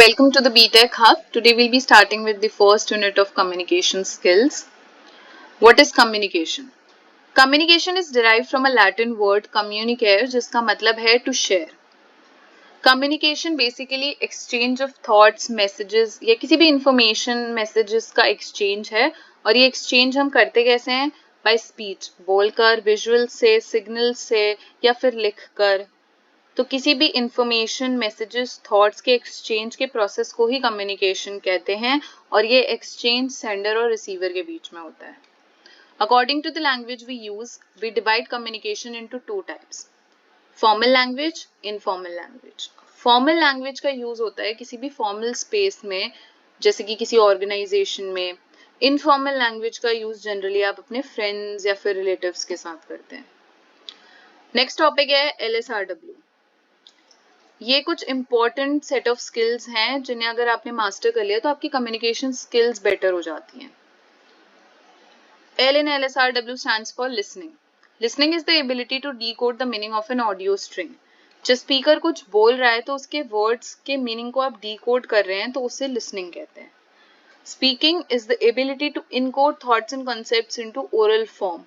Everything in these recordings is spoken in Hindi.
Welcome to the BTech Hub. Today we'll be starting with the first unit of communication skills. What is communication? Communication is derived from a Latin word communicare जिसका मतलब है to share. Communication basically exchange of thoughts, messages या किसी भी information messages का exchange है और ये exchange हम करते कैसे हैं? By speech, बोलकर, visual से, signal से या फिर लिखकर. तो किसी भी इंफॉर्मेशन मैसेजेस थॉट्स के एक्सचेंज के प्रोसेस को ही कम्युनिकेशन कहते हैं और ये एक्सचेंज सेंडर और रिसीवर के बीच में होता है. According to the language we use we divide communication into two types, formal language, informal language. Formal language का यूज होता है किसी भी फॉर्मल स्पेस में जैसे कि किसी ऑर्गेनाइजेशन में. इनफॉर्मल लैंग्वेज का यूज जनरली आप अपने फ्रेंड्स या फिर रिलेटिव्स के साथ करते हैं. नेक्स्ट टॉपिक है LSRW. ये कुछ इंपॉर्टेंट सेट ऑफ स्किल्स हैं जिन्हें अगर आपने मास्टर कर लिया तो आपकी कम्युनिकेशन स्किल्स बेटर हो जाती हैं. L in LSRW stands for listening. Listening is the ability to decode the meaning of an audio string. जब स्पीकर कुछ बोल रहा है तो उसके वर्ड्स के मीनिंग को आप डिकोड कर रहे हैं तो उसे लिसनिंग कहते हैं. Speaking is the ability to encode thoughts and concepts into oral form.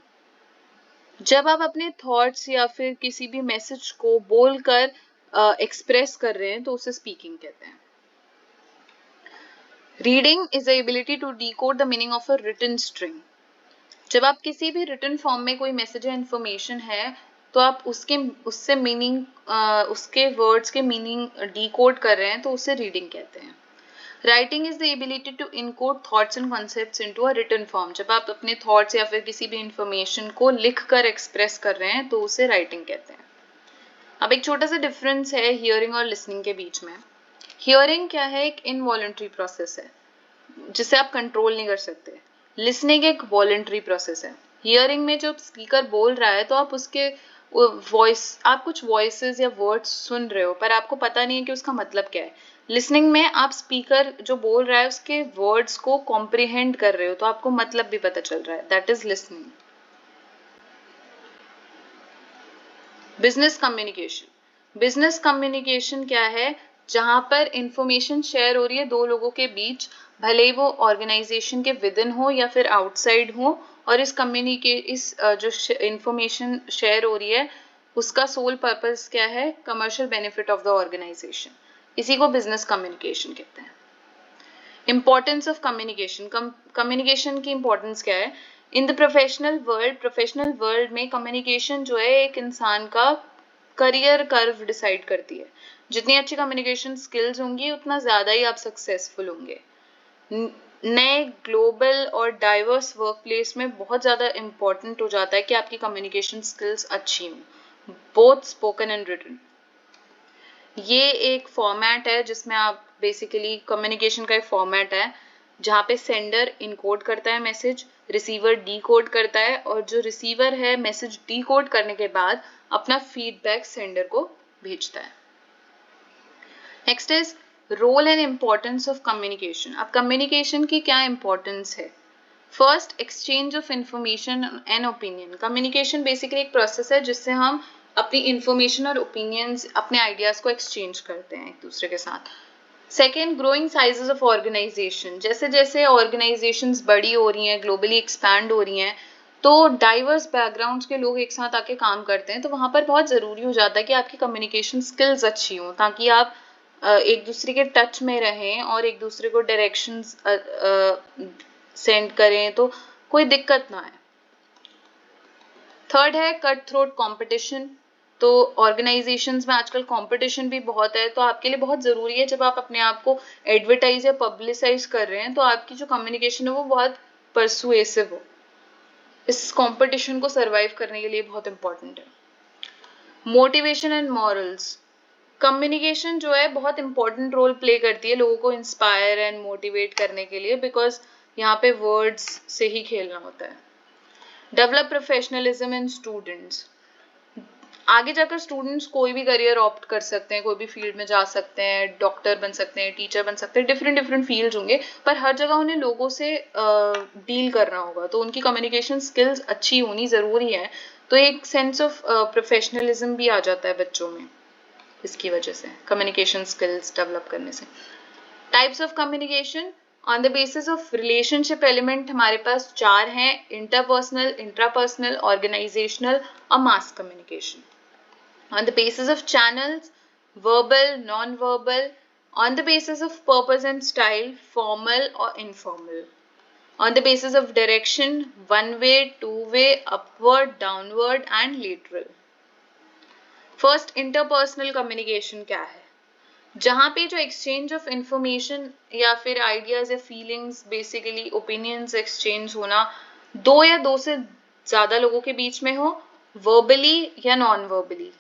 जब आप अपने थॉट्स या फिर किसी भी मैसेज को बोलकर एक्सप्रेस कर रहे हैं तो उसे स्पीकिंग कहते हैं. Reading is the ability to decode the meaning of a written string. जब आप किसी भी रिटन फॉर्म में कोई मैसेज या इंफॉर्मेशन है तो आप उससे मीनिंग उसके वर्ड्स के मीनिंग डिकोड कर रहे हैं तो उसे रीडिंग कहते हैं. Writing is the ability to encode thoughts and concepts into a written form. जब आप अपने थॉट्स या फिर किसी भी इंफॉर्मेशन को लिखकर एक्सप्रेस कर रहे हैं तो उसे राइटिंग कहते हैं. अब एक छोटा सा डिफरेंस है हियरिंग और लिसनिंग के बीच में. हियरिंग क्या है? एक इनवॉलंटरी प्रोसेस है जिसे आप कंट्रोल नहीं कर सकते. लिसनिंग एक वॉलंटरी प्रोसेस है. हियरिंग में जब स्पीकर बोल रहा है तो आप उसके आप कुछ वॉइसेस या वर्ड्स सुन रहे हो पर आपको पता नहीं है कि उसका मतलब क्या है. लिसनिंग में आप स्पीकर जो बोल रहा है उसके वर्ड्स को कॉम्प्रिहेंड कर रहे हो तो आपको मतलब भी पता चल रहा है. That is listening. Business communication. Business communication क्या है? जहां पर इंफॉर्मेशन शेयर हो रही है दो लोगों के बीच, भले ही वो ऑर्गेनाइजेशन के विद इन हो या फिर आउटसाइड हो, और इस जो इंफॉर्मेशन शेयर हो रही है उसका सोल पर्पस क्या है? Commercial benefit of the organization. इसी को बिजनेस कम्युनिकेशन कहते हैं. Importance of communication. कम्युनिकेशन की इंपॉर्टेंस क्या है? इन द प्रोफेशनल वर्ल्ड में कम्युनिकेशन जो है एक इंसान का करियर कर्व डिसाइड करती है. जितनी अच्छी कम्युनिकेशन स्किल्स होंगी उतना ज़्यादा ही आप सक्सेसफुल होंगे. नए ग्लोबल और डाइवर्स वर्क प्लेस में बहुत ज़्यादा इम्पॉर्टेंट हो जाता है कि आपकी कम्युनिकेशन स्किल्स अच्छी हों, बोथ स्पोकन एंड रिटन. ये एक फॉर्मेट है जिसमें आप बेसिकली कम्युनिकेशन का एक फॉर्मेट है जहाँ पे सेंडर इनकोड करता है मैसेज, रिसीवर डीकोड करता है और जो रिसीवर है मैसेज डीकोड करने के बाद अपना फीडबैक सेंडर को भेजता है. Next is role and importance of communication. अब कम्युनिकेशन की क्या इम्पोर्टेंस है? First, exchange of information and opinion. Communication basically एक प्रोसेस है जिससे हम अपनी इंफॉर्मेशन और ओपिनियंस, अपने आइडियाज को एक्सचेंज करते हैं एक दूसरे के साथ. Second, growing sizes of organization. जैसे जैसे ऑर्गेनाइजेशंस बड़ी हो रही हैं, ग्लोबली एक्सपैंड हो रही हैं, तो डाइवर्स बैकग्राउंड्स के लोग एक साथ आके काम करते हैं तो वहाँ पर बहुत ज़रूरी हो जाता है कि आपकी कम्युनिकेशन स्किल्स अच्छी हों ताकि आप एक दूसरे के टच में रहें और एक दूसरे को डायरेक्शंस सेंड करें तो कोई दिक्कत ना आए. थर्ड है कट थ्रोट कॉम्पिटिशन. तो ऑर्गेनाइजेशंस में आजकल कंपटीशन भी बहुत है तो आपके लिए बहुत ज़रूरी है जब आप अपने आप को एडवर्टाइज या पब्लिसाइज कर रहे हैं तो आपकी जो कम्युनिकेशन है वो बहुत परसुएसिव हो. इस कंपटीशन को सरवाइव करने के लिए बहुत इंपॉर्टेंट है. Motivation and morals. कम्युनिकेशन जो है बहुत इंपॉर्टेंट रोल प्ले करती है लोगों को इंस्पायर एंड मोटिवेट करने के लिए बिकॉज यहाँ पे वर्ड्स से ही खेलना होता है. डेवलप प्रोफेशनलिज्म इन स्टूडेंट्स. आगे जाकर स्टूडेंट्स कोई भी करियर ऑप्ट कर सकते हैं, कोई भी फील्ड में जा सकते हैं, डॉक्टर बन सकते हैं, टीचर बन सकते हैं, डिफरेंट फील्ड्स होंगे पर हर जगह उन्हें लोगों से डील करना होगा तो उनकी कम्युनिकेशन स्किल्स अच्छी होनी ज़रूरी है. तो एक सेंस ऑफ प्रोफेशनलिज्म भी आ जाता है बच्चों में इसकी वजह से, कम्युनिकेशन स्किल्स डेवलप करने से. Types of communication on the basis of relationship element हमारे पास 4 हैं, इंटरपर्सनल, इंट्रापर्सनल, ऑर्गेनाइजेशनल और mass communication. On the basis of channels, verbal, non-verbal, on the basis of purpose and style, formal or informal. On the basis of direction, one way, two way, upward, downward and lateral. First, interpersonal communication क्या है? जहाँ पे जो exchange of information या फिर ideas या feelings, basically opinions exchange होना दो या दो से ज़्यादा लोगों के बीच में हो, verbally या non-verbally.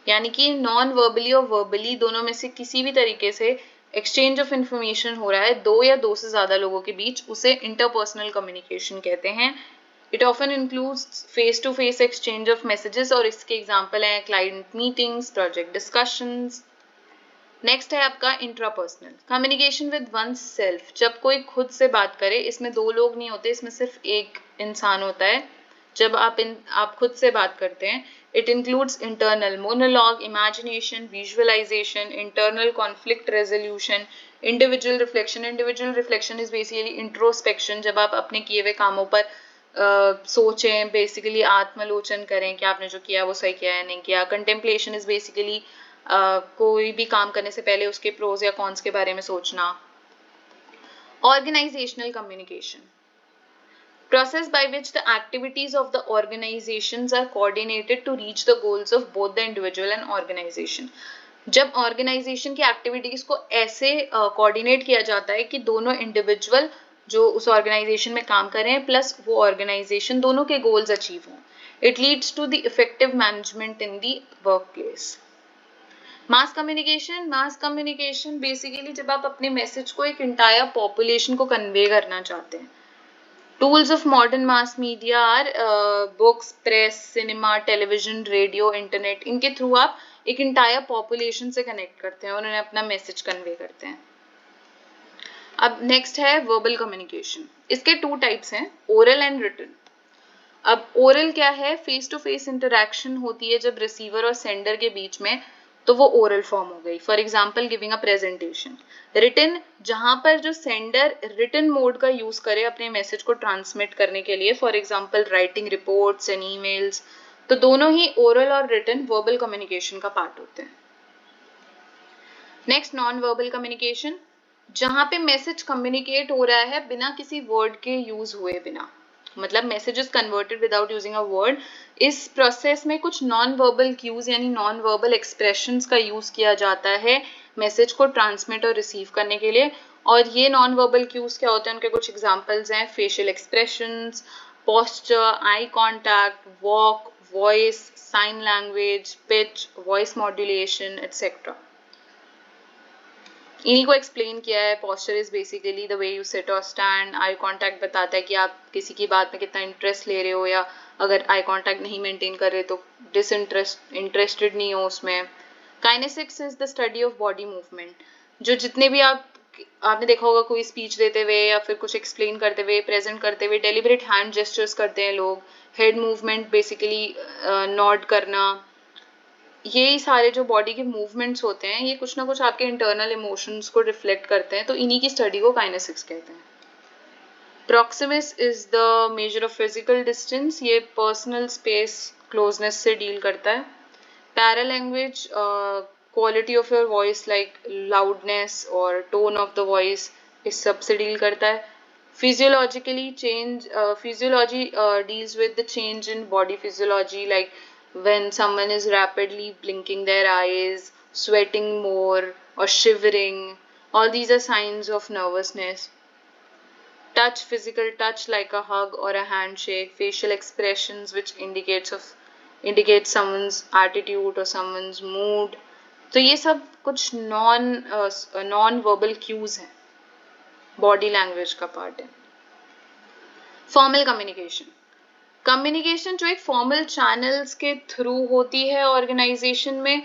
यानी कि नॉन वर्बली और वर्बली दोनों में से किसी भी तरीके से एक्सचेंज ऑफ इंफॉर्मेशन हो रहा है दो या दो से ज्यादा लोगों के बीच, उसे इंटरपर्सनल कम्युनिकेशन कहते हैं. It often includes face to face exchange of messages और इसके एग्जांपल हैं client meetings, project discussions. Next है आपका intrapersonal communication with oneself. जब कोई खुद से बात करे, इसमें दो लोग नहीं होते, इसमें सिर्फ एक इंसान होता है. जब आप खुद से बात करते हैं, it includes internal monologue, imagination, visualization, internal conflict resolution, individual reflection. Individual reflection is basically introspection. जब आप अपने किए हुए कामों पर सोचें, basically आत्मलोचन करें कि आपने जो किया वो सही किया है नहीं किया. Contemplation is basically कोई भी काम करने से पहले उसके pros या cons के बारे में सोचना. Organizational communication, process by which the activities of the organizations are coordinated to reach the goals of both the individual and organization. जब ऑर्गेनाइजेशन की एक्टिविटीज को ऐसे कोऑर्डिनेट किया जाता है कि दोनों इंडिविजुअल जो उस ऑर्गेनाइजेशन में काम कर रहे हैं प्लस वो ऑर्गेनाइजेशन दोनों के गोल्स अचीव हों. It leads to the effective management in the workplace. Mass communication basically जब आप अपने मैसेज को एक इंटायर पॉपुलेशन को कन्वे करना चाहते हैं. Tools of modern mass media are books, press, cinema, television, radio, internet. इनके थ्रू आप एक entire population से connect करते हैं और उन्हें अपना message convey करते हैं. अब next है verbal communication. इसके two types हैं, oral and written. अब oral क्या है? Face to face interaction होती है जब receiver और sender के बीच में, तो वो ओरल फॉर्म हो गई. For example giving a presentation. Written जहां पर जो सेंडर रिटन मोड का यूज करे अपने मैसेज को ट्रांसमिट करने के लिए, for example writing reports and emails. तो दोनों ही ओरल और रिटन वर्बल कम्युनिकेशन का पार्ट होते हैं. नेक्स्ट नॉन वर्बल कम्युनिकेशन, जहां पे मैसेज कम्युनिकेट हो रहा है बिना किसी वर्ड के यूज हुए बिना, मतलब message is converted without using a word. इस प्रोसेस में कुछ नॉन वर्बल क्यूज यानी नॉन वर्बल एक्सप्रेशंस का यूज किया जाता है मैसेज को ट्रांसमिट और रिसीव करने के लिए. और ये नॉन वर्बल क्यूज क्या होते हैं, उनके कुछ एग्जांपल्स हैं facial expressions, posture, eye contact, walk, voice, sign language, pitch, voice modulation etcetera. इन्हीं को एक्सप्लेन किया है. Posture is basically the way you sit और स्टैंड. आई कांटेक्ट बताता है कि आप किसी की बात में कितना इंटरेस्ट ले रहे हो, या अगर आई कांटेक्ट नहीं मेंटेन कर रहे तो इंटरेस्टेड नहीं हो उसमें. Kinesics is the study of body movement. जो जितने भी आपने देखा होगा कोई स्पीच देते हुए या फिर कुछ एक्सप्लेन करते हुए, प्रेजेंट करते हुए डेलिबरेट हैंड जेस्चर्स करते हैं लोग. हेड मूवमेंट बेसिकली नॉड करना. ये सारे जो बॉडी के मूवमेंट्स होते हैं ये कुछ ना कुछ आपके इंटरनल इमोशंस को रिफ्लेक्ट करते हैं, तो इन्हीं की स्टडी को काइनेसिक्स कहते हैं. Proxemics is the measure of physical distance. ये पर्सनल स्पेस क्लोजनेस से डील करता है. Paralanguage quality of your voice like loudness और टोन ऑफ द वॉइस, इस सब से डील करता है. Physiologically change, physiology deals with the change in body physiology like when someone is rapidly blinking their eyes, sweating more or shivering. All these are signs of nervousness. Touch, physical touch like a hug or a handshake. Facial expressions which indicate someone's attitude or someone's mood. तो ये सब कुछ नॉन वर्बल क्यूज हैं, बॉडी लैंग्वेज का पार्ट है. Formal communication. कम्युनिकेशन जो एक फॉर्मल चैनल्स के थ्रू होती है ऑर्गेनाइजेशन में,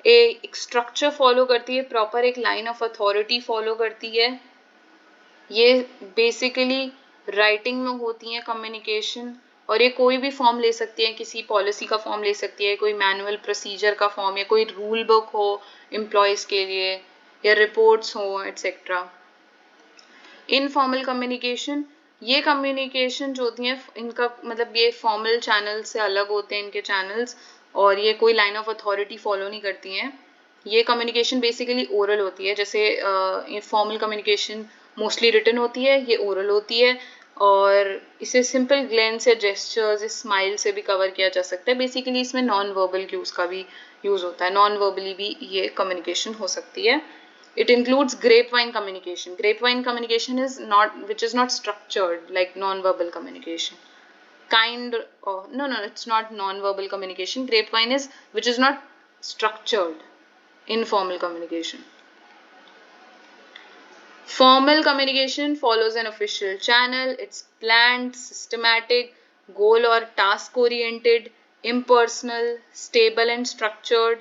एक स्ट्रक्चर फॉलो करती है, प्रॉपर एक लाइन ऑफ अथॉरिटी फॉलो करती है. ये बेसिकली राइटिंग में होती है कम्युनिकेशन, और ये कोई भी फॉर्म ले सकती है, किसी पॉलिसी का फॉर्म ले सकती है, कोई मैनुअल प्रोसीजर का फॉर्म, या कोई रूल बुक हो एम्प्लॉयज के लिए, या रिपोर्ट्स हो एक्सेट्रा। इनफॉर्मल कम्युनिकेशन, ये कम्युनिकेशन जो होती है इनका मतलब ये फॉर्मल चैनल से अलग होते हैं इनके चैनल्स, और ये कोई लाइन ऑफ अथॉरिटी फॉलो नहीं करती हैं। ये कम्युनिकेशन बेसिकली ओरल होती है, जैसे फॉर्मल कम्युनिकेशन मोस्टली रिटन होती है, ये ओरल होती है, और इसे सिंपल ग्लेंस या जेस्चर्स, स्माइल से भी कवर किया जा सकता है। बेसिकली इसमें नॉन वर्बल क्यूज का भी यूज होता है, नॉन वर्बली भी ये कम्युनिकेशन हो सकती है। It includes grapevine communication. Grapevine communication is not, which is not structured like non-verbal communication. No, it's not non-verbal communication. Grapevine is which is not structured, informal communication. Formal communication follows an official channel. It's planned, systematic, goal or task oriented, impersonal, stable and structured.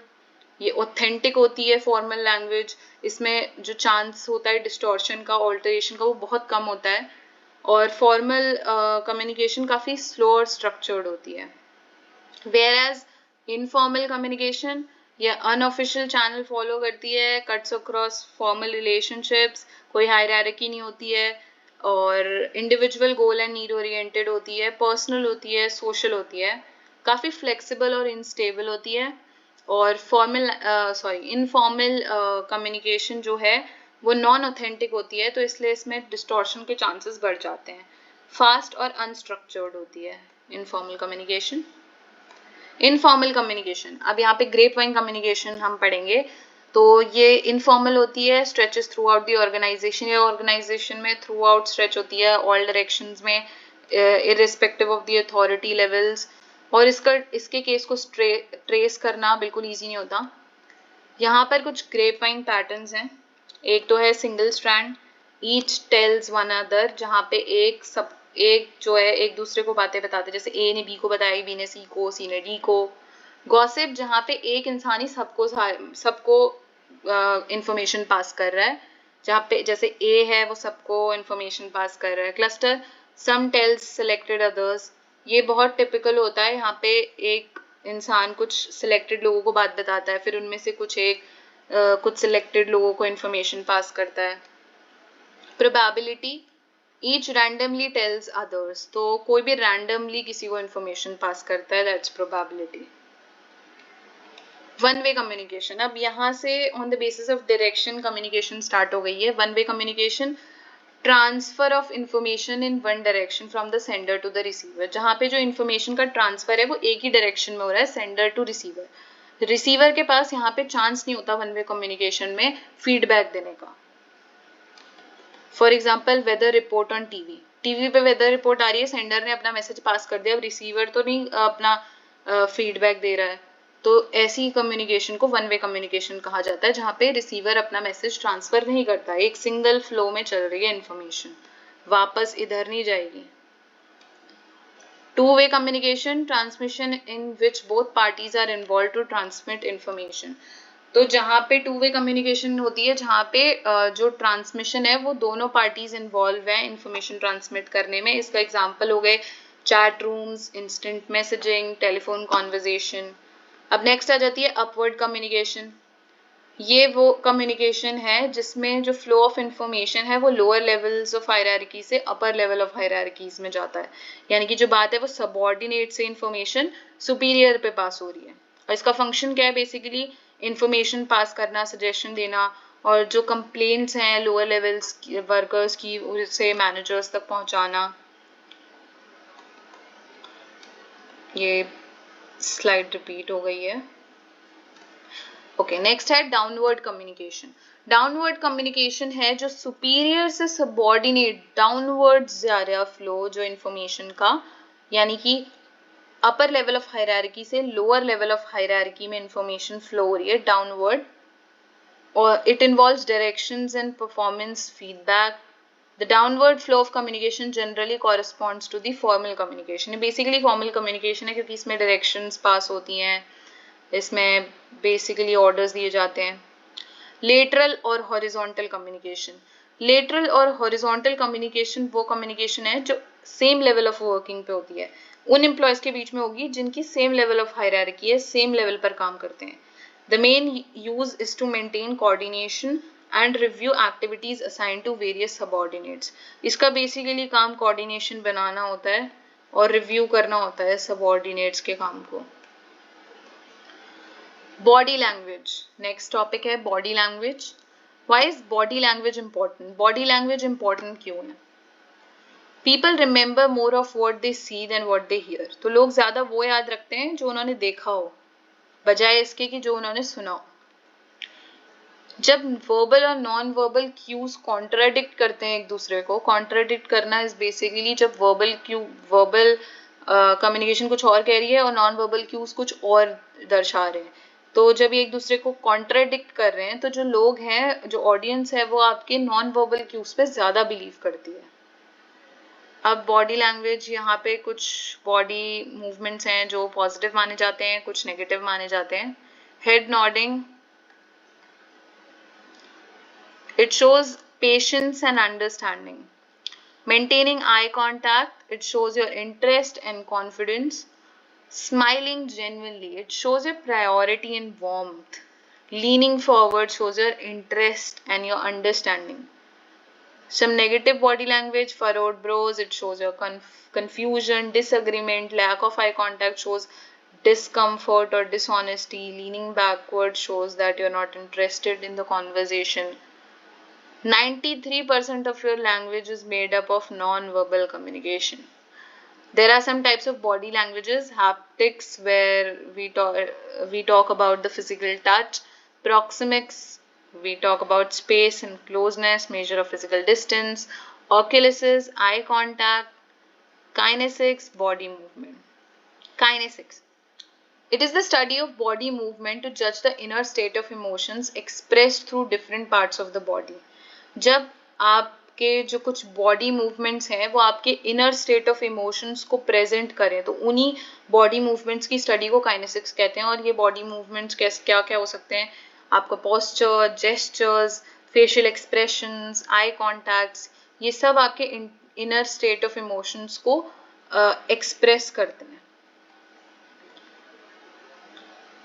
ये ऑथेंटिक होती है फॉर्मल लैंग्वेज, इसमें जो चांस होता है डिस्टॉर्शन का, ऑल्टरेशन का, वो बहुत कम होता है। और फॉर्मल कम्युनिकेशन काफ़ी स्लो और स्ट्रक्चर्ड होती है। वेयर एज इनफॉर्मल कम्युनिकेशन ये अनऑफिशियल चैनल फॉलो करती है, कट्स अक्रॉस फॉर्मल रिलेशनशिप्स, कोई हायरार्की नहीं होती है, और individual goal and need oriented होती है, पर्सनल होती है, सोशल होती है, काफ़ी फ्लेक्सिबल और इनस्टेबल होती है। और इनफॉर्मल कम्युनिकेशन जो है वो नॉन ऑथेंटिक होती है, तो इसलिए इसमें डिस्टॉर्शन के चांसेस बढ़ जाते हैं। फास्ट और अनस्ट्रक्चर्ड होती है इनफॉर्मल कम्युनिकेशन। इनफॉर्मल कम्युनिकेशन, अब यहाँ पे ग्रेप वाइन कम्युनिकेशन हम पढ़ेंगे, तो ये इनफॉर्मल होती है, stretches throughout the organization, या ऑर्गेनाइजेशन में थ्रू आउट स्ट्रेच होती है, ऑल डायरेक्शंस में, irrespective of the authority levels. और इसके केस को ट्रेस करना बिल्कुल ईजी नहीं होता। यहाँ पर कुछ ग्रेपवाइन पैटर्न्स हैं। एक तो है single strand, each tells one other, जहाँ पे एक जो है एक दूसरे को बातें बताते हैं, जैसे ए ने बी को बताई, बी ने सी ने डी को। गॉसिप, जहाँ पे एक इंसान ही सबको इंफॉर्मेशन पास कर रहा है, जहाँ पे जैसे ए है वो सबको इंफॉर्मेशन पास कर रहा है। क्लस्टर, सम टेल्स सिलेक्टेड अदर्स, ये बहुत टिपिकल होता है, यहाँ पे एक इंसान कुछ सिलेक्टेड लोगों को बात बताता है, फिर उनमें से कुछ सिलेक्टेड लोगों को इंफॉर्मेशन पास करता है। Probability, each randomly tells others, तो कोई भी रैंडमली किसी को इंफॉर्मेशन पास करता है, that's probability. One way communication, अब यहाँ से on the basis of direction communication start हो गई है। One way communication, transfer of information in one direction from the sender to the receiver, जहाँ पे जो इंफॉर्मेशन का ट्रांसफर है वो एक ही डायरेक्शन में हो रहा है, सेंडर टू रिसीवर। रिसीवर के पास यहाँ पे चांस नहीं होता वन वे कम्युनिकेशन में फीडबैक देने का। For example weather report on TV पे वेदर रिपोर्ट आ रही है, सेंडर ने अपना मैसेज पास कर दिया, अब रिसीवर तो नहीं अपना फीडबैक दे रहा है, तो ऐसी कम्युनिकेशन को वन वे कम्युनिकेशन कहा जाता है, जहाँ पे रिसीवर अपना मैसेज ट्रांसफर नहीं करता, एक सिंगल फ्लो में चल रही है इंफॉर्मेशन, वापस इधर नहीं जाएगी। Two way communication, transmission in which both parties are involve to transmit information, तो जहाँ पे टू वे कम्युनिकेशन होती है, जहाँ पे जो ट्रांसमिशन है वो दोनों पार्टीज इन्वॉल्व हैं इंफॉर्मेशन ट्रांसमिट करने में। इसका एग्जांपल हो गए chat rooms, instant messaging, telephone conversation. अब नेक्स्ट आ जाती है अपवर्ड कम्युनिकेशन। ये वो कम्युनिकेशन है जिसमें जो फ्लो ऑफ इंफॉर्मेशन है वो लोअर लेवल्स ऑफ हायरार्की से अपर लेवल ऑफ हायरार्कीज में जाता है, यानी कि जो बात है वो सबऑर्डिनेट से इंफॉर्मेशन सुपीरियर पे पास हो रही है। और इसका फंक्शन क्या है, बेसिकली इंफॉर्मेशन पास करना, सजेशन देना, और जो कंप्लेंट्स हैं लोअर लेवल्स वर्कर्स की उसे मैनेजर्स तक पहुंचाना। ये स्लाइड रिपीट हो गई है। ओके, नेक्स्ट है डाउनवर्ड कम्युनिकेशन। डाउनवर्ड कम्युनिकेशन है जो सुपीरियर से सबऑर्डिनेट डाउनवर्ड जा रहा फ्लो जो इंफॉर्मेशन का, यानी कि अपर लेवल ऑफ हायरार्की से लोअर लेवल ऑफ हायरार्की में इंफॉर्मेशन फ्लो हो रही है, डाउनवर्ड, और it involves directions and performance feedback. The downward flow of communication generally corresponds to the formal communication. Basically formal communication है क्योंकि इसमें डायरेक्शंस पास होती हैं, इसमें बेसिकली ऑर्डर्स दिए जाते हैं। लेटरल और हॉरिजॉन्टल कम्युनिकेशन, लेटरल और हॉरिजॉन्टल कम्युनिकेशन वो कम्युनिकेशन है जो सेम लेवल ऑफ वर्किंग पे होती है, उन एम्प्लॉयज के बीच में होगी जिनकी सेम लेवल ऑफ हायरार्की है, सेम लेवल पर काम करते हैं। The main use is to maintain coordination and review activities assigned to various subordinates. इसका basically काम coordination बनाना होता है और review करना होता है subordinates के काम को. Body language. Next topic है body language. Why is body language important? Body language important क्यों है? People remember more of what they see than what they hear. तो लोग ज़्यादा वो याद रखते हैं जो उन्होंने देखा हो बजाय इसके कि जो उन्होंने सुना हो. जब वर्बल और नॉन वर्बल क्यूज कॉन्ट्राडिक्ट करते हैं एक दूसरे को, कॉन्ट्राडिक्ट करना इज बेसिकली जब वर्बल कम्युनिकेशन कुछ और कह रही है और नॉन वर्बल क्यूज कुछ और दर्शा रहे हैं, तो जब ये एक दूसरे को कॉन्ट्राडिक्ट कर रहे हैं तो जो लोग हैं, जो ऑडियंस है, वो आपके नॉन वर्बल क्यूज पे ज्यादा बिलीव करती है. अब बॉडी लैंग्वेज, यहाँ पे कुछ बॉडी मूवमेंट्स हैं जो पॉजिटिव माने जाते हैं, कुछ नेगेटिव माने जाते हैं. Head nodding, it shows patience and understanding. Maintaining eye contact, it shows your interest and confidence. Smiling genuinely, it shows your priority and warmth. Leaning forward shows your interest and your understanding. Some negative body language, furrowed brows, it shows your confusion, disagreement. Lack of eye contact shows discomfort or dishonesty. Leaning backward shows that you're not interested in the conversation. 93% of your language is made up of non-verbal communication. There are some types of body languages. Haptics, where we talk about the physical touch. Proxemics, we talk about space and closeness, measure of physical distance. Oculisis, eye contact. Kinesics, body movement. Kinesics, it is the study of body movement to judge the inner state of emotions expressed through different parts of the body. जब आपके जो कुछ बॉडी मूवमेंट्स हैं वो आपके इनर स्टेट ऑफ इमोशंस को प्रेजेंट करें, तो उन्हीं बॉडी मूवमेंट्स की स्टडी को काइनेसिक्स कहते हैं. और ये बॉडी मूवमेंट्स क्या क्या हो सकते हैं? आपका पोस्चर, जेस्चर्स, फेशियल एक्सप्रेशंस, आई कॉन्टैक्ट्स, ये सब आपके इनर स्टेट ऑफ इमोशंस को एक्सप्रेस करते हैं.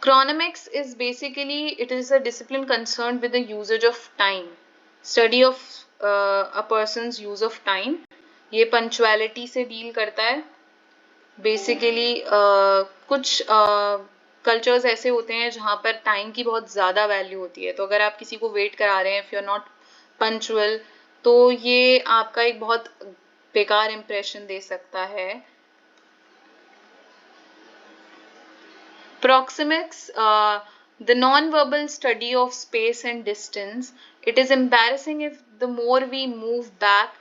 Chronomics is basically, it is a discipline concerned with the usage of time, study of a person's use of time. ये punctuality से deal करता है. Basically कुछ cultures ऐसे होते हैं जहाँ पर time की बहुत ज़्यादा value होती है, तो अगर आप किसी को wait करा रहे हैं, if you're not punctual, तो ये आपका एक बहुत बेकार impression दे सकता है. Proxemics, the non-verbal study of space and distance. It is embarrassing if the more we move back,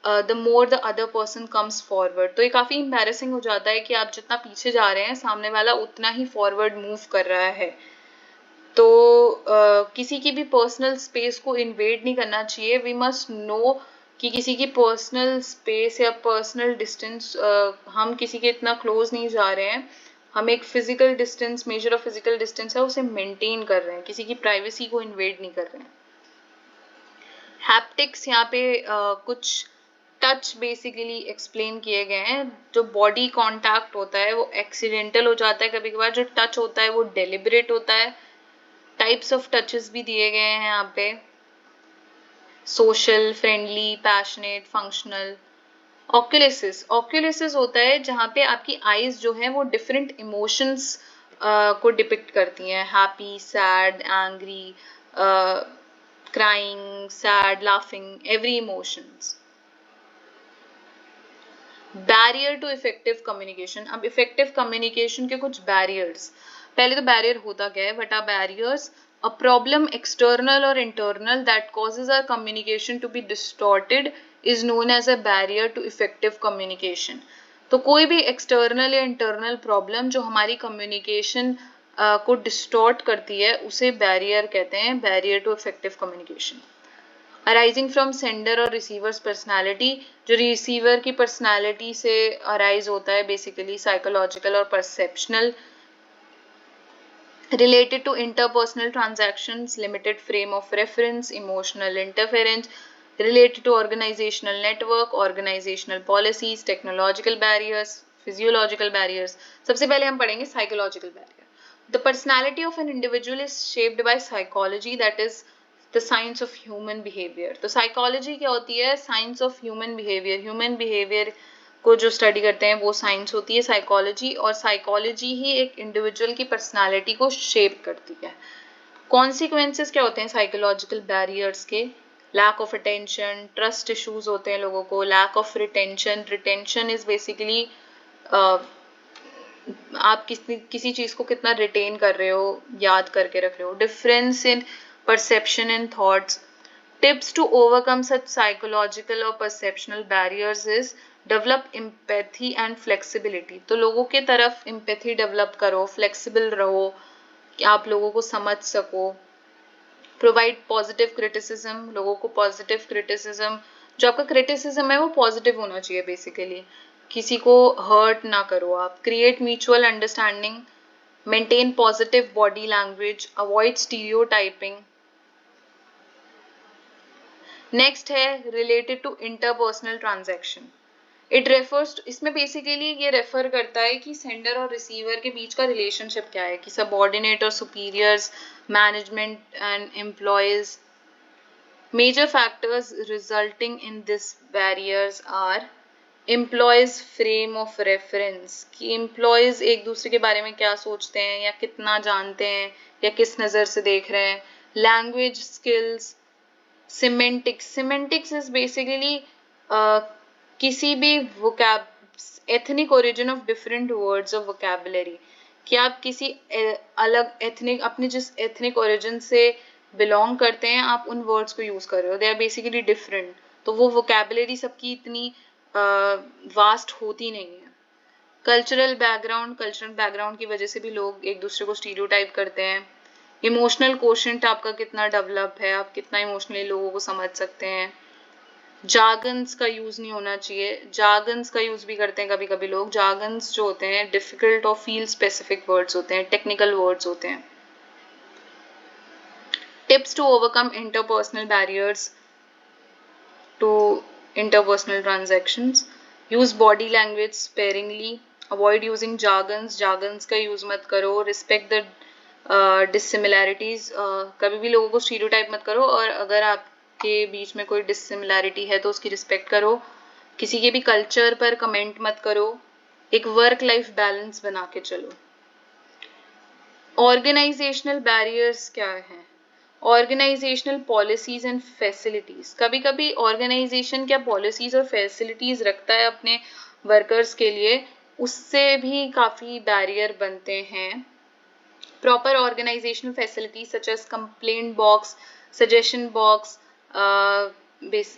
the more the other person comes forward. तो ये काफ़ी embarrassing हो जाता है कि आप जितना पीछे जा रहे हैं, सामने वाला उतना ही forward move कर रहा है. तो किसी की भी personal space को invade नहीं करना चाहिए. We must know कि किसी की पर्सनल स्पेस या पर्सनल डिस्टेंस, हम किसी के इतना क्लोज नहीं जा रहे हैं, हम एक physical distance, major of physical distance है, उसे मेंटेन कर रहे हैं, किसी की प्राइवेसी को इन्वेड नहीं कर रहे हैं. हैप्टिक्स, यहाँ पे कुछ टच बेसिकली एक्सप्लेन किए गए हैं. जो बॉडी कांटेक्ट होता है वो एक्सीडेंटल हो जाता है कभी कभार, जो टच होता है वो डेलिबरेट होता है. टाइप्स ऑफ टचेस भी दिए गए हैं यहाँ पे, सोशल, फ्रेंडली, पैशनेट, फंक्शनल. ऑक्यूलिसिस होता है जहाँ पे आपकी आईज जो है वो डिफरेंट इमोशंस को डिपिक्ट करती हैं. Happy, sad, angry, crying, sad, laughing, every emotions. Barrier to effective communication. अब इफेक्टिव कम्युनिकेशन के कुछ बैरियर्स. पहले तो बैरियर होता क्या है? What are barriers? A problem, external or internal, that causes our communication to be distorted is known as a barrier to effective communication. तो कोई भी external या internal problem जो हमारी communication को distort करती है उसे barrier कहते हैं, barrier to effective communication. Arising from sender और receiver's personality, जो receiver की personality से arise होता है, basically psychological और perceptional. Related to interpersonal transactions, limited frame of reference, emotional interference. Related to organizational network, organizational policies, technological barriers, physiological barriers. सबसे पहले हम पढ़ेंगे psychological barrier. The personality of an individual is shaped by psychology, that is the science of human behaviour. तो साइकोलॉजी क्या होती है? Science of human behaviour. Human behaviour को जो स्टडी करते हैं वो साइंस होती है साइकोलॉजी, और साइकोलॉजी ही एक इंडिविजुअल की पर्सनालिटी को शेप करती है। कॉन्सिक्वेंसेस क्या होते हैं साइकोलॉजिकल बैरियर्स के? Lack of attention, trust issues होते हैं लोगों को, lack of retention. Retention is basically आप किसी चीज को कितना रिटेन कर रहे हो, याद करके रख रहे हो। Difference in perception and thoughts. Tips to overcome such psychological और perceptual barriers is develop empathy and flexibility. तो लोगों के तरफ एम्पैथी डेवलप करो, फ्लेक्सिबल रहो कि आप लोगों को समझ सको। प्रोवाइड पॉजिटिव क्रिटिसिज्म, लोगों को पॉजिटिव क्रिटिसिज्म, जो आपका क्रिटिसिज्म है वो पॉजिटिव होना चाहिए बेसिकली, किसी को हर्ट ना करो आप। Create mutual understanding, maintain positive body language, avoid stereotyping. Next है related to interpersonal transaction. It refers, इसमें बेसिकली ये रेफर करता है कि सेंडर और रिसीवर के बीच का रिलेशनशिप क्या है, कि सबऑर्डिनेट और superiors, management and employees. Major factors resulting in this barriers are employees frame of reference, कि एम्प्लॉयज एक दूसरे के बारे में क्या सोचते हैं या कितना जानते हैं या किस नज़र से देख रहे हैं। Language skills, semantics. Semantics is basically किसी भी vocab, ethnic origin of different words of vocabulary, कि आप किसी अलग एथनिक, अपने जिस एथनिक ओरिजिन से बिलोंग करते हैं आप उन वर्ड्स को यूज कर रहे हो, दे आर बेसिकली डिफरेंट। तो वो वोकैबुलरी सबकी इतनी वास्ट होती नहीं है। कल्चरल बैकग्राउंड, कल्चरल बैकग्राउंड की वजह से भी लोग एक दूसरे को स्टीरियोटाइप करते हैं। इमोशनल कोशेंट आपका कितना डेवलप है, आप कितना इमोशनली लोगों को समझ सकते हैं। जार्गन्स का यूज नहीं होना चाहिए, जार्गन्स का यूज भी करते हैं कभी कभी लोग। जार्गन्स जो होते हैं डिफिकल्ट और फील स्पेसिफिक वर्ड्स होते हैं, टेक्निकल वर्ड्स होते हैं। Tips to overcome interpersonal barriers to interpersonal transactions. Use body language sparingly. Avoid using jargons. Jargons का use मत करो. Respect the dissimilarities. कभी भी लोगों को stereotype मत करो, और अगर आपके बीच में कोई dissimilarity है तो उसकी respect करो। किसी के भी culture पर comment मत करो। एक work life balance बना के चलो। Organizational barriers क्या है? Organizational policies and facilities. कभी कभी ऑर्गेनाइजेशन क्या पॉलिसीज और फैसिलिटीज रखता है अपने वर्कर्स के लिए, उससे भी काफ़ी बैरियर बनते हैं। Proper organizational facilities such as complaint box, suggestion box,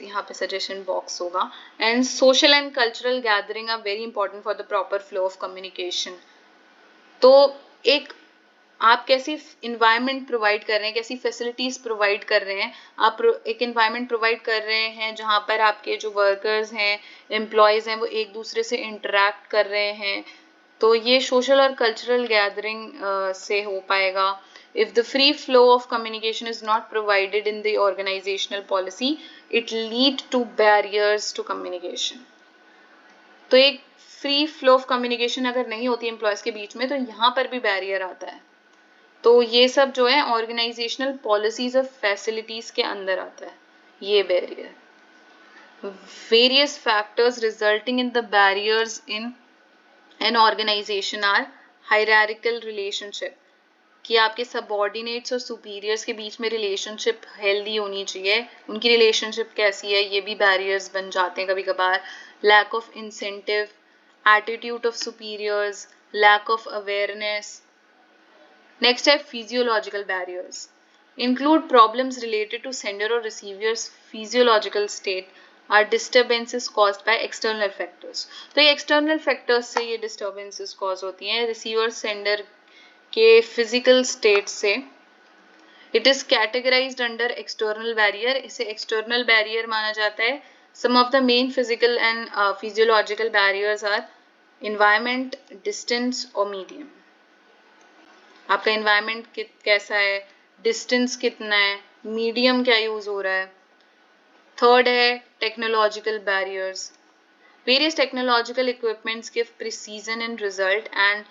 यहाँ पे सजेशन बॉक्स होगा, and social and cultural gathering are very important for the proper flow of communication. तो एक आप कैसी इन्वायरमेंट प्रोवाइड कर रहे हैं, कैसी फैसिलिटीज़ प्रोवाइड कर रहे हैं। आप एक इन्वायरमेंट प्रोवाइड कर रहे हैं जहाँ पर आपके जो वर्कर्स हैं, एम्प्लॉयज़ हैं, वो एक दूसरे से इंटरेक्ट कर रहे हैं, तो ये सोशल और कल्चरल गैदरिंग से हो पाएगा। If the free flow of communication is not provided in the organizational policy, it lead to barriers to communication. तो एक फ्री फ्लो ऑफ कम्युनिकेशन अगर नहीं होती एम्प्लॉयज़ के बीच में, तो यहाँ पर भी बैरियर आता है। तो ये सब जो है ऑर्गेनाइजेशनल पॉलिसीज और फैसिलिटीज के अंदर आता है ये barrier. Various factors resulting in the barriers in an organization are hierarchical relationship, कि आपके सबऑर्डिनेट्स और सुपीरियर्स के बीच में रिलेशनशिप हेल्दी होनी चाहिए। उनकी रिलेशनशिप कैसी है, ये भी बैरियर्स बन जाते हैं कभी कभार। Lack of incentive, attitude of superiors, lack of awareness. Next है physiological barriers. Include problems related to sender or receiver's physiological state are disturbances caused by external factors. तो ये external factors से ये disturbances cause होती हैं receiver sender के physical state से। It is categorized under external barrier. इसे external barrier माना जाता है। Some of the main physical and physiological barriers are environment, distance और medium. आपका इन्वायरमेंट कैसा है, डिस्टेंस कितना है, मीडियम क्या यूज हो रहा है। थर्ड है technological barriers. Various technological equipments give precision in result and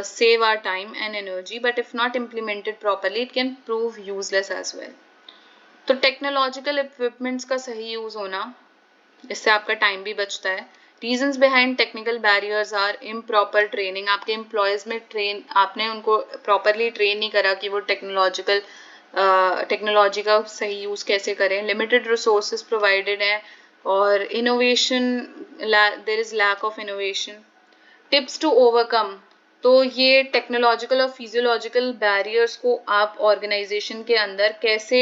save our time and energy, but if not implemented properly it can prove useless as well. तो टेक्नोलॉजिकल इक्विपमेंट्स का सही यूज होना, इससे आपका टाइम भी बचता है। Reasons behind technical barriers are improper training, आपके एम्प्लॉयज में आपने उनको प्रॉपरली ट्रेन नहीं करा कि वो टेक्नोलॉजी का सही यूज कैसे करें। लिमिटेड रिसोर्सेज प्रोवाइडेड है और innovation, there is lack of innovation. Tips to overcome, तो ये टेक्नोलॉजिकल और फिजियोलॉजिकल बैरियर्स को आप ऑर्गेनाइजेशन के अंदर कैसे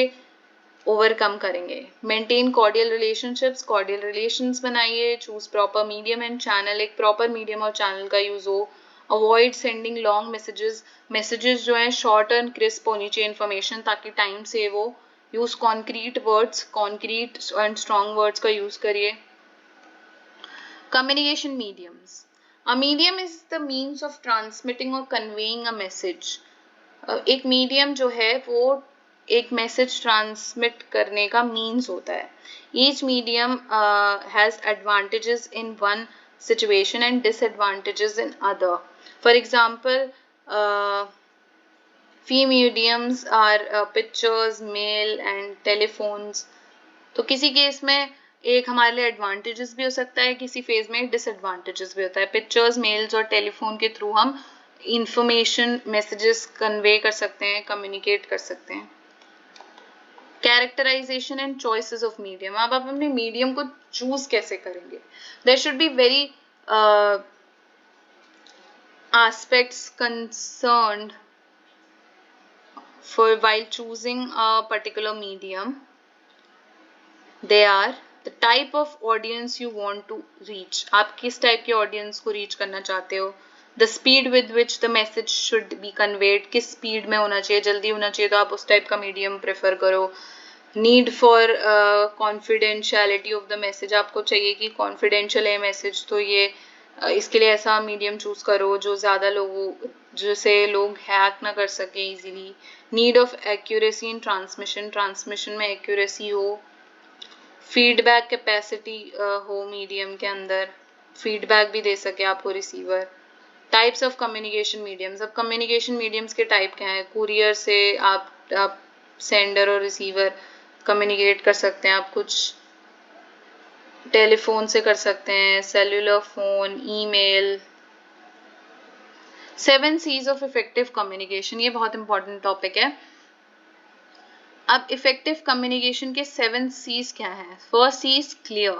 ओवरकम करेंगे। Maintain cordial relationships, cordial relations बनाइए। Choose proper medium and channel, एक प्रॉपर मीडियम और चैनल का यूज हो। Avoid sending long messages, messages जो हैं शॉर्ट एंड क्रिस्प होनी चाहिए इन्फॉर्मेशन, ताकि टाइम सेव हो। Use concrete words, concrete and strong words का यूज करिए। Communication mediums, a medium is the means of transmitting और कन्वेइंग अ मैसेज। एक मीडियम जो है वो एक मैसेज ट्रांसमिट करने का मीन्स होता है। Each medium has advantages in one situation and disadvantages in other. For example, few mediums are pictures, mail and telephones. तो किसी केस में एक हमारे लिए एडवांटेजेस भी हो सकता है, किसी फेज में डिसएडवांटेजेस भी होता है। पिक्चर्स, मेल्स और टेलीफोन के थ्रू हम इंफॉर्मेशन, मैसेजेस कन्वे कर सकते हैं, कम्युनिकेट कर सकते हैं। Characterization and choices of medium, अब आप अपने मीडियम को चूज कैसे करेंगे। There should be very aspects concerned for while choosing a particular medium. They are the type of audience you want to reach, आप किस टाइप के ऑडियंस को रीच करना चाहते हो। The speed with which the message should B conveyed, किस स्पीड में होना चाहिए, जल्दी होना चाहिए तो आप उस टाइप का मीडियम प्रेफर करो। Need for confidentiality of the message, आपको चाहिए कि कॉन्फिडेंशियल है मैसेज, तो ये इसके लिए ऐसा मीडियम चूज करो जो ज़्यादा लोगों, जिसे लोग हैक ना कर सके easily. Need of accuracy in transmission, transmission में एक्यूरेसी हो। फीडबैक कैपेसिटी हो मीडियम के अंदर, फीडबैक भी दे सके आपको receiver. Types of communication mediums, अब कम्युनिकेशन मीडियम्स के टाइप क्या है। कुरियर से आप सेंडर और रिसीवर कम्युनिकेट कर सकते हैं, आप कुछ टेलीफोन से कर सकते हैं, cellular phone, email. 7 C's of effective communication, ये बहुत इंपॉर्टेंट टॉपिक है। अब इफेक्टिव कम्युनिकेशन के 7 C's क्या है। First C is clear,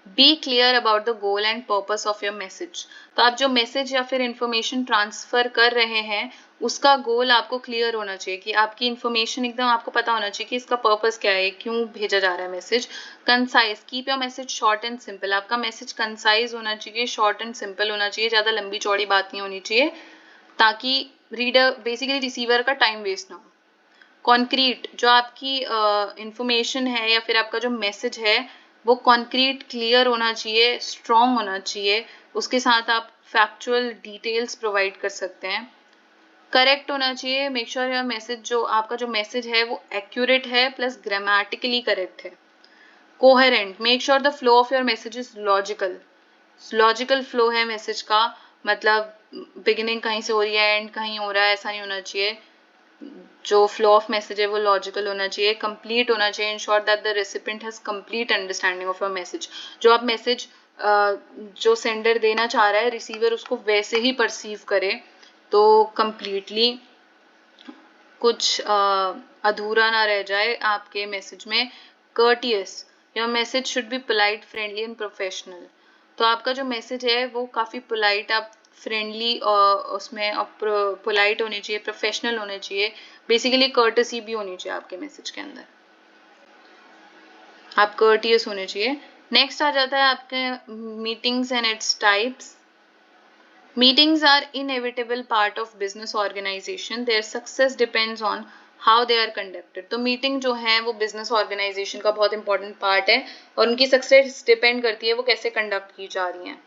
be clear about the goal and purpose of your message. तो आप जो मैसेज या फिर इंफॉर्मेशन ट्रांसफर कर रहे हैं उसका गोल आपको क्लियर होना चाहिए, कि आपकी इंफॉर्मेशन एकदम आपको पता होना चाहिए कि इसका पर्पस क्या है, क्यों भेजा जा रहा है message. Concise, keep your message short and simple, आपका मैसेज कंसाइज होना चाहिए, शॉर्ट एंड सिंपल होना चाहिए, ज़्यादा लंबी चौड़ी बात नहीं होनी चाहिए, ताकि रीडर, बेसिकली रिसीवर का टाइम वेस्ट ना हो। कॉन्क्रीट, जो आपकी इंफॉर्मेशन है या फिर आपका जो मैसेज है वो कॉन्क्रीट, क्लियर होना चाहिए, स्ट्रॉन्ग होना चाहिए, उसके साथ आप फैक्चुअल डिटेल्स प्रोवाइड कर सकते हैं। करेक्ट होना चाहिए, मेक श्योर योर मैसेज, जो आपका जो मैसेज है वो एक्यूरेट है प्लस ग्रामेटिकली करेक्ट है। Coherent, make sure the flow of your message is logical, logical flow है मैसेज का, मतलब बिगिनिंग कहीं से हो रही है, एंड कहीं हो रहा है, ऐसा नहीं होना चाहिए। जो फ्लो ऑफ मैसेज है वो लॉजिकल होना चाहिए। कंप्लीट होना चाहिए, ensure that the recipient has complete understanding of your message, जो आप मैसेज जो सेंडर देना चाह रहा है रिसीवर उसको वैसे ही परसीव करे, तो कंप्लीटली कुछ अधूरा ना रह जाए आपके मैसेज में। Courteous, your message should be polite, friendly and professional, तो आपका जो मैसेज है वो काफ़ी पोलाइट, आप फ्रेंडली उसमें पोलाइट होनी चाहिए, प्रोफेशनल होने चाहिए, बेसिकली कर्टसी भी होनी चाहिए आपके मैसेज के अंदर, आप कर्टियस होने चाहिए। नेक्स्ट आ जाता है आपके meetings and its types. Meetings are inevitable part of business organization. Their success depends on how they are conducted. तो मीटिंग जो है वो बिजनेस ऑर्गेनाइजेशन का बहुत इंपॉर्टेंट पार्ट है और उनकी सक्सेस डिपेंड करती है वो कैसे कंडक्ट की जा रही हैं।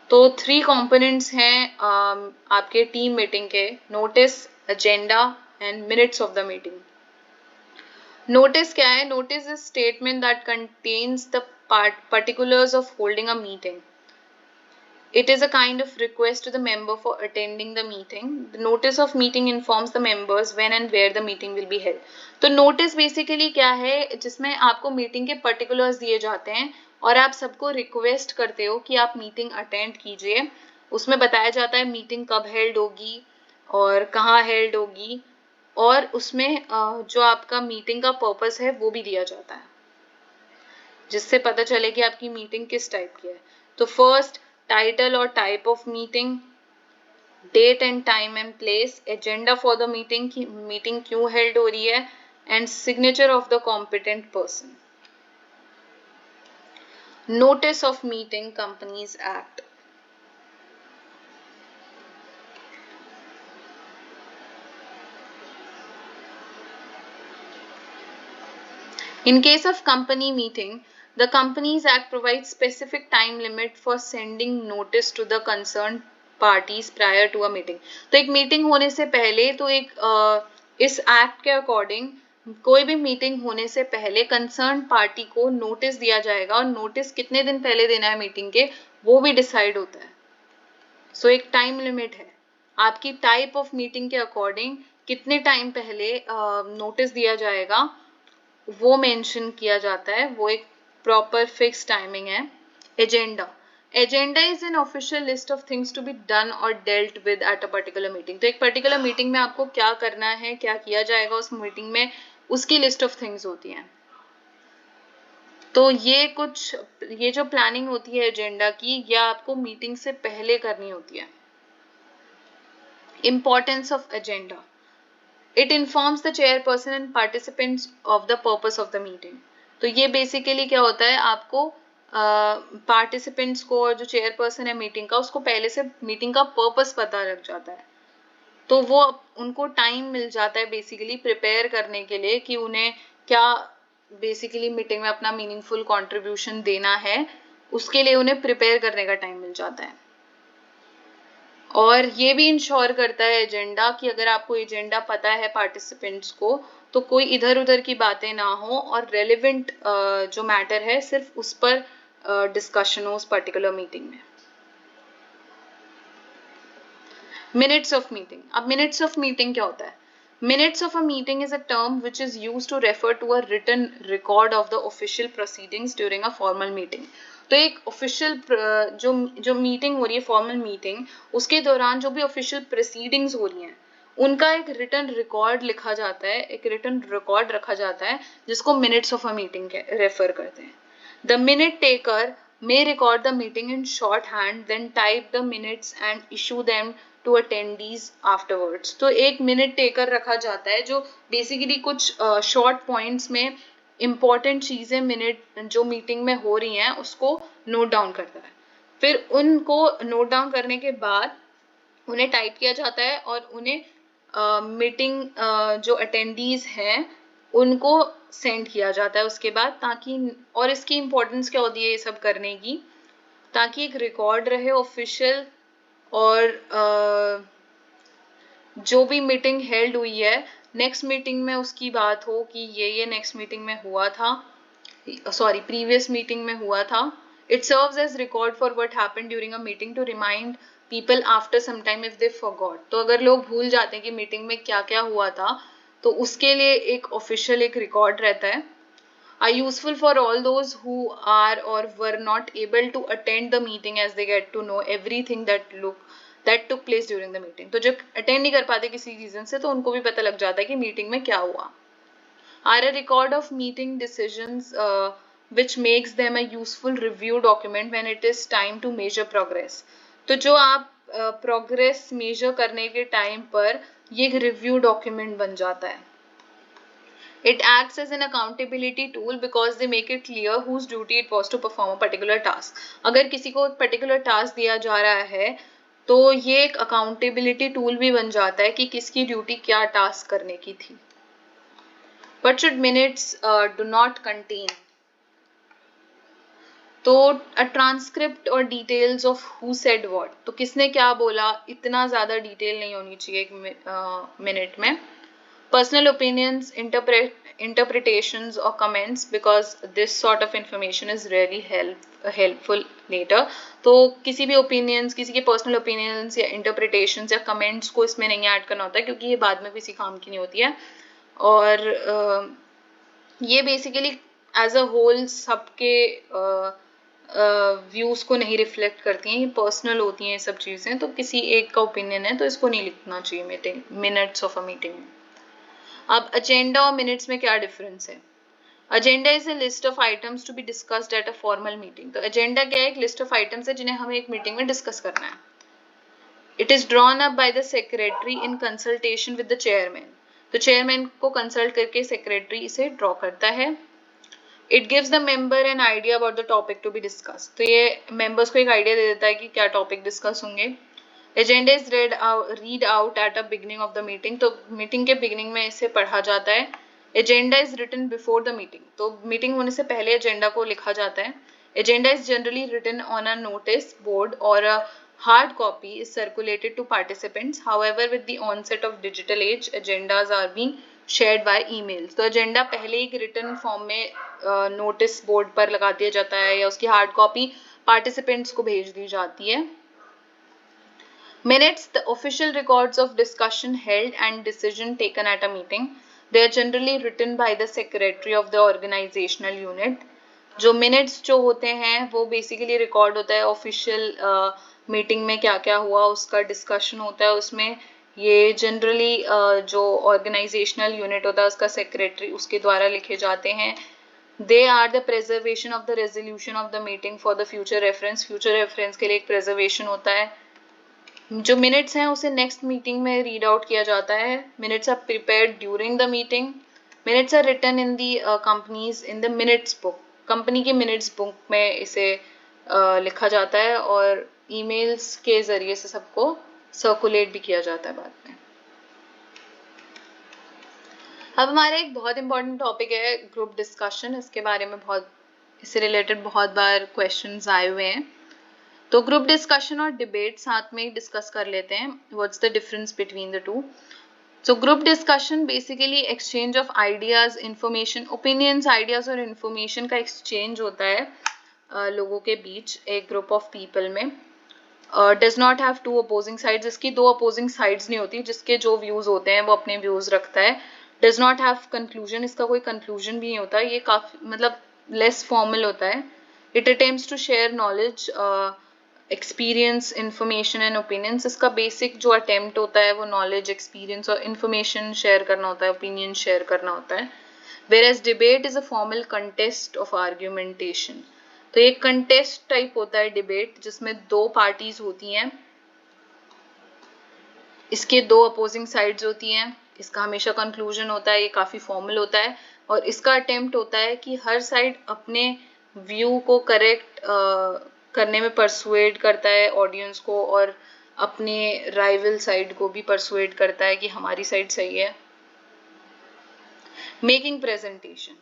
तो 3 कंपोनेंट्स हैं आपके टीम मीटिंग के, notice, agenda and minutes of the meeting. Notice क्या है। Notice is statement that contains the particulars of holding a meeting. It is a kind of request to the member for attending the meeting. The notice of meeting informs the members when and where the meeting will be held. तो notice basically क्या है, जिसमें आपको meeting के particulars दिए जाते हैं और आप सबको request करते हो कि आप meeting attend कीजिए. उसमें बताया जाता है meeting कब held होगी और कहाँ held होगी, और उसमें जो आपका meeting का purpose है वो भी दिया जाता है, जिससे पता चले कि आपकी meeting किस type की है. तो first title or type of meeting, date and time and place, agenda for the meeting कि meeting क्यों held हो रही है, and signature of the competent person. Notice of meeting, Companies Act. In case of company meeting, the Companies Act provides specific time limit for sending notice to the concerned parties prior to a meeting. तो एक meeting होने से पहले, तो इस एक्ट के अकॉर्डिंग कोई भी मीटिंग होने से पहले कंसर्न पार्टी को नोटिस दिया जाएगा, और नोटिस कितने दिन पहले देना है मीटिंग के वो भी डिसाइड होता है. सो एक टाइम लिमिट है. आपकी टाइप ऑफ मीटिंग के अकॉर्डिंग कितने टाइम पहले नोटिस दिया जाएगा वो मेंशन किया जाता है, वो एक प्रॉपर फिक्स टाइमिंग है. Agenda is an official list of things to be done और dealt with at a particular meeting. तो एक पर्टिकुलर मीटिंग में आपको क्या करना है, क्या किया जाएगा उस मीटिंग में, उसकी लिस्ट ऑफ थिंग्स होती हैं. तो ये जो प्लानिंग होती है एजेंडा की, ये आपको मीटिंग से पहले करनी होती है. Importance of agenda. It informs the chairperson and participants of the purpose of the meeting. तो ये basically क्या होता है, आपको participants को और जो chairperson है meeting का, उसको पहले से meeting का purpose पता लग जाता है. तो वो उनको time मिल जाता है basically prepare करने के लिए कि उन्हें क्या basically meeting में अपना meaningful contribution देना है, उसके लिए उन्हें prepare करने का time मिल जाता है. और ये भी इंश्योर करता है एजेंडा कि अगर आपको एजेंडा पता है पार्टिसिपेंट्स को, तो कोई इधर उधर की बातें ना हो और रेलेवेंट जो मैटर है सिर्फ उस पर डिस्कशन हो उस पर्टिकुलर मीटिंग में. Minutes of meeting. अब मिनट्स ऑफ मीटिंग क्या होता है? Minutes of a meeting is a term which is used to refer to a written record of the official proceedings during a formal meeting. तो एक ऑफिशियल जो मीटिंग हो रही है, फॉर्मल मीटिंग, उसके दौरान जो भी ऑफिशियल प्रोसीडिंग्स हो रही हैं उनका एक रिटन रिकॉर्ड लिखा जाता है, एक रिटन रिकॉर्ड रखा जाता है, जिसको minutes of a meeting refer करते हैं. The minute taker may record the meeting in shorthand, then type the minutes and issue them to attendees afterwards. तो एक मिनट टेकर रखा जाता है जो बेसिकली कुछ शॉर्ट पॉइंट्स में इम्पॉर्टेंट चीजें मिनट जो मीटिंग में हो रही हैं उसको नोट डाउन करता है. फिर उनको नोट डाउन करने के बाद उन्हें टाइप किया जाता है और उन्हें मीटिंग जो अटेंडीज हैं उनको सेंड किया जाता है उसके बाद, ताकि, और इसकी इम्पोर्टेंस क्या होती है ये सब करने की, ताकि एक रिकॉर्ड रहे ऑफिशियल, और जो भी मीटिंग हेल्ड हुई है नेक्स्ट मीटिंग में उसकी बात हो कि ये नेक्स्ट मीटिंग में हुआ था, प्रीवियस मीटिंग में हुआ था. It serves as record for what happened during a meeting to remind people after some time if they forgot. तो अगर लोग भूल जाते हैं कि मीटिंग में क्या क्या हुआ था, तो उसके लिए एक ऑफिशियल एक रिकॉर्ड रहता है. Are useful for all those who are or were not able to attend the meeting, as they get to know everything that took place during the meeting. तो जो attend नहीं कर पाते किसी रीजन से, तो उनको भी पता लग जाता है कि मीटिंग में क्या हुआ. Are a record of meeting decisions which makes them a useful review document when it is time to measure progress. तो जो आप प्रोग्रेस मेजर करने के टाइम पर ये एक रिव्यू डॉक्यूमेंट बन जाता है. It acts as an accountability tool because they make it clear whose duty it was to perform a particular task. अगर किसी को एक particular task दिया जा रहा है तो ये एक accountability tool भी बन जाता है कि किसकी ड्यूटी क्या टास्क करने की थी. What should minutes do not contain? तो a transcript और details of who said what. तो किसने क्या बोला, इतना ज़्यादा डिटेल नहीं होनी चाहिए एक मिनट में. personal opinions, interpretations or comments, because this sort of information is really helpful later. तो किसी भी opinions, किसी के personal opinions या interpretations या comments को इसमें नहीं ऐड करना होता है, क्योंकि ये बाद में किसी काम की नहीं होती है. और ये बेसिकली एज अ होल सबके व्यूज को नहीं रिफ्लेक्ट करती हैं, ये पर्सनल होती हैं ये सब चीज़ें. तो किसी एक का ओपिनियन है तो इसको नहीं लिखना चाहिए meeting minutes of a meeting में. अब एजेंडा और मिनट्स में क्या डिफरेंस है? Agenda is a list of items to be discussed at a formal meeting. तो एजेंडा क्या है? एक लिस्ट ऑफ आइटम्स है जिन्हें हमें एक मीटिंग में डिस्कस करना है. It is drawn up by the secretary in consultation with the chairman. तो चेयरमैन को कंसल्ट करके सेक्रेटरी इसे ड्रॉ करता है. It gives the member an idea about the topic to be discuss. तो ये मेंबर्स को एक आइडिया दे देता है कि क्या टॉपिक डिस्कस होंगे. Agenda is read out at a beginning of the meeting. तो मीटिंग के बिगनिंग में इसे पढ़ा जाता है. Agenda is written before the meeting. तो मीटिंग होने से पहले एजेंडा को लिखा जाता है. Agenda is generally written on a notice board और a hard copy is circulated to participants. However, with the onset of digital age, agendas are being shared by emails. तो एजेंडा पहले एक रिटन फॉर्म में नोटिस बोर्ड पर लगा दिया जाता है या उसकी हार्ड कॉपी पार्टिसिपेंट्स को भेज दी जाती है. Minutes, the official records of discussion held and decision taken at a meeting. They are generally written by the secretary of the organizational unit. जो मिनट्स जो होते हैं वो बेसिकली रिकॉर्ड होता है ऑफिशियल मीटिंग में क्या क्या हुआ उसका डिस्कशन होता है उसमें. ये जनरली जो ऑर्गेनाइजेशनल यूनिट होता है उसका सेक्रेटरी उसके द्वारा लिखे जाते हैं. They are the preservation of the resolution of the meeting for the future reference. Future reference के लिए एक प्रेजर्वेशन होता है. जो मिनट्स हैं उसे नेक्स्ट मीटिंग में रीड आउट किया जाता है. Minutes are prepared during the meeting. Minutes are written in the companies in the minutes book. Company की मिनट्स बुक में इसे लिखा जाता है और ईमेल्स के जरिए से सबको सर्कुलेट भी किया जाता है बाद में. अब हमारा एक बहुत इंपॉर्टेंट टॉपिक है ग्रुप डिस्कशन. इसके बारे में इससे रिलेटेड बहुत बार क्वेश्चंस आए हुए हैं. तो ग्रुप डिस्कशन और डिबेट साथ में ही डिस्कस कर लेते हैं. What's the difference between the two? So group discussion basically exchange of ideas, information, opinions, ideas और information का exchange होता है लोगों के बीच एक group of people में. Does not have two opposing sides. इसकी दो opposing sides नहीं होती. जिसके जो views होते हैं वो अपने views रखता है. Does not have conclusion. इसका कोई conclusion भी नहीं होता. ये काफी मतलब less formal होता है. It attempts to share knowledge, experience, information and opinions. इसका बेसिक जो अटेम्प्ट होता है वो नॉलेज, एक्सपीरियंस और इंफॉर्मेशन शेयर करना होता है, ओपिनियन शेयर करना होता है. Whereas debate is a formal contest of argumentation. तो ये कंटेस्ट टाइप होता है डिबेट जिसमें दो पार्टीज होती हैं. इसके दो अपोजिंग साइड्स होती हैं. इसका हमेशा कंक्लूजन होता है. ये काफी फॉर्मल होता है और इसका अटेम्प्ट होता है कि हर साइड अपने व्यू को करेक्ट करने में परसुएड करता है ऑडियंस को और अपने राइवल साइड को भी परसुएड करता है कि हमारी साइड सही है. Making presentation.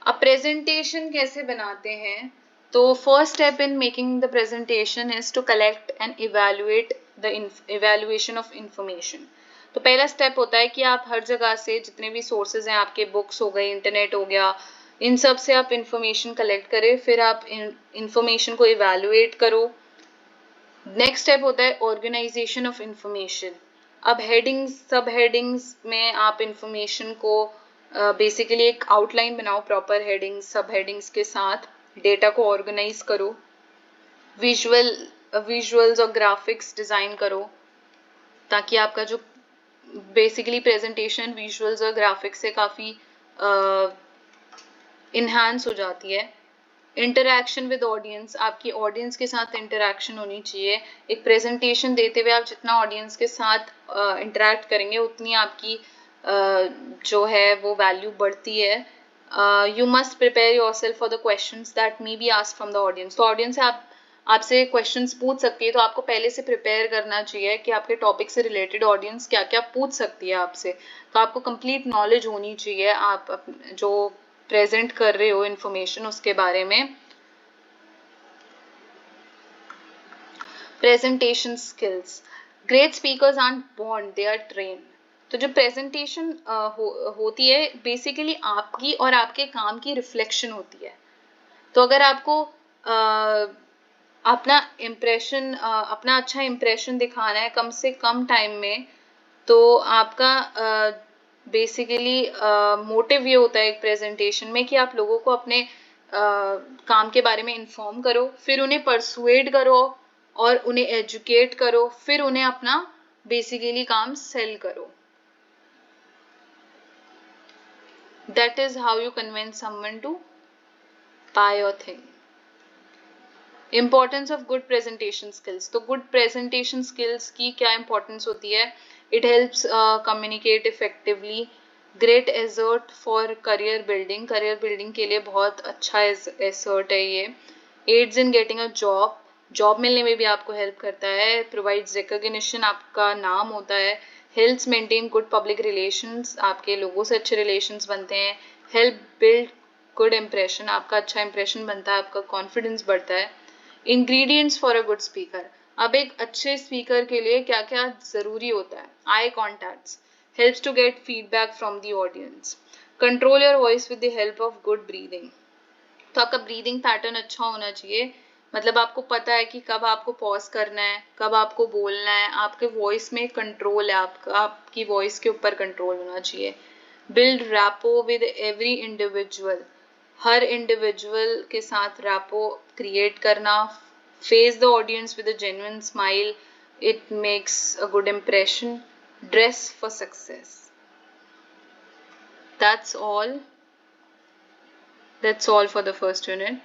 अब प्रेजेंटेशन कैसे बनाते हैं? तो first step in making the presentation is to collect and evaluate the evaluation of information. तो पहला स्टेप होता है कि आप हर जगह से जितने भी सोर्सेज हैं, आपके बुक्स हो गए, इंटरनेट हो गया, इन सब से आप इंफॉर्मेशन कलेक्ट करें. फिर आप इंफॉर्मेशन को इवैल्यूएट करो. नेक्स्ट स्टेप होता है ऑर्गेनाइजेशन ऑफ इंफॉर्मेशन. अब हेडिंग्स, सब हेडिंग्स में आप इंफॉर्मेशन को बेसिकली एक आउटलाइन बनाओ, प्रॉपर हेडिंग्स, सब हेडिंग्स के साथ डेटा को ऑर्गेनाइज करो. विजुअल्स और ग्राफिक्स डिजाइन करो ताकि आपका जो बेसिकली प्रेजेंटेशन विजुअल्स और ग्राफिक्स से काफी इन्हांस हो जाती है. Interaction with audience. आपकी ऑडियंस के साथ इंटरैक्शन होनी चाहिए. एक प्रेजेंटेशन देते हुए आप जितना ऑडियंस के साथ इंटरैक्ट करेंगे उतनी आपकी जो है वो वैल्यू बढ़ती है. You must prepare yourself for the questions that may be asked from the audience. तो ऑडियंस से आपसे क्वेश्चंस पूछ सकती है, तो आपको पहले से प्रिपेयर करना चाहिए कि आपके टॉपिक से रिलेटेड ऑडियंस क्या क्या पूछ सकती है आपसे. तो आपको कंप्लीट नॉलेज होनी चाहिए आप जो प्रेजेंट कर रहे हो इंफॉर्मेशन उसके बारे में. Presentation skills. Great speakers are born, they are trained. तो जो प्रेजेंटेशन होती है बेसिकली आपकी और आपके काम की रिफ्लेक्शन होती है। तो अगर आपको अपना इम्प्रेशन अपना अच्छा इम्प्रेशन दिखाना है कम से कम टाइम में, तो आपका बेसिकली मोटिव ये होता है एक प्रेजेंटेशन में कि आप लोगों को अपने काम के बारे में इन्फॉर्म करो, फिर उन्हें परसुएड करो और उन्हें एजुकेट करो, फिर उन्हें अपना बेसिकली काम सेल करो। That is how you convince someone to buy your thing. Importance of good presentation skills. तो good presentation skills की क्या importance होती है? It helps communicate effectively. Great asset for career building. Career building के लिए बहुत अच्छा asset है ये. Aids in getting a job. Job मिलने में भी आपको help करता है. Provides recognition. आपका नाम होता है. Helps maintain good public relations. आपके लोगों से अच्छे relations बनते हैं. Help build good impression. आपका अच्छा impression बनता है. आपका confidence बढ़ता है. Ingredients for a good speaker. अब एक अच्छे स्पीकर के लिए क्या क्या जरूरी होता है? Eye contacts helps to get feedback from the audience. Control your voice with the help of good breathing. तो आपका ब्रीदिंग पैटर्न अच्छा होना चाहिए, मतलब आपको पता है कि कब आपको पॉज करना है, कब आपको बोलना है, आपके वॉइस में कंट्रोल है, आपकी वॉइस के ऊपर कंट्रोल होना चाहिए. Build rapport with every individual. Her individual के साथ रैपो क्रिएट करना. Face the audience with a genuine smile. It makes a good impression. Dress for success. That's all for the first unit.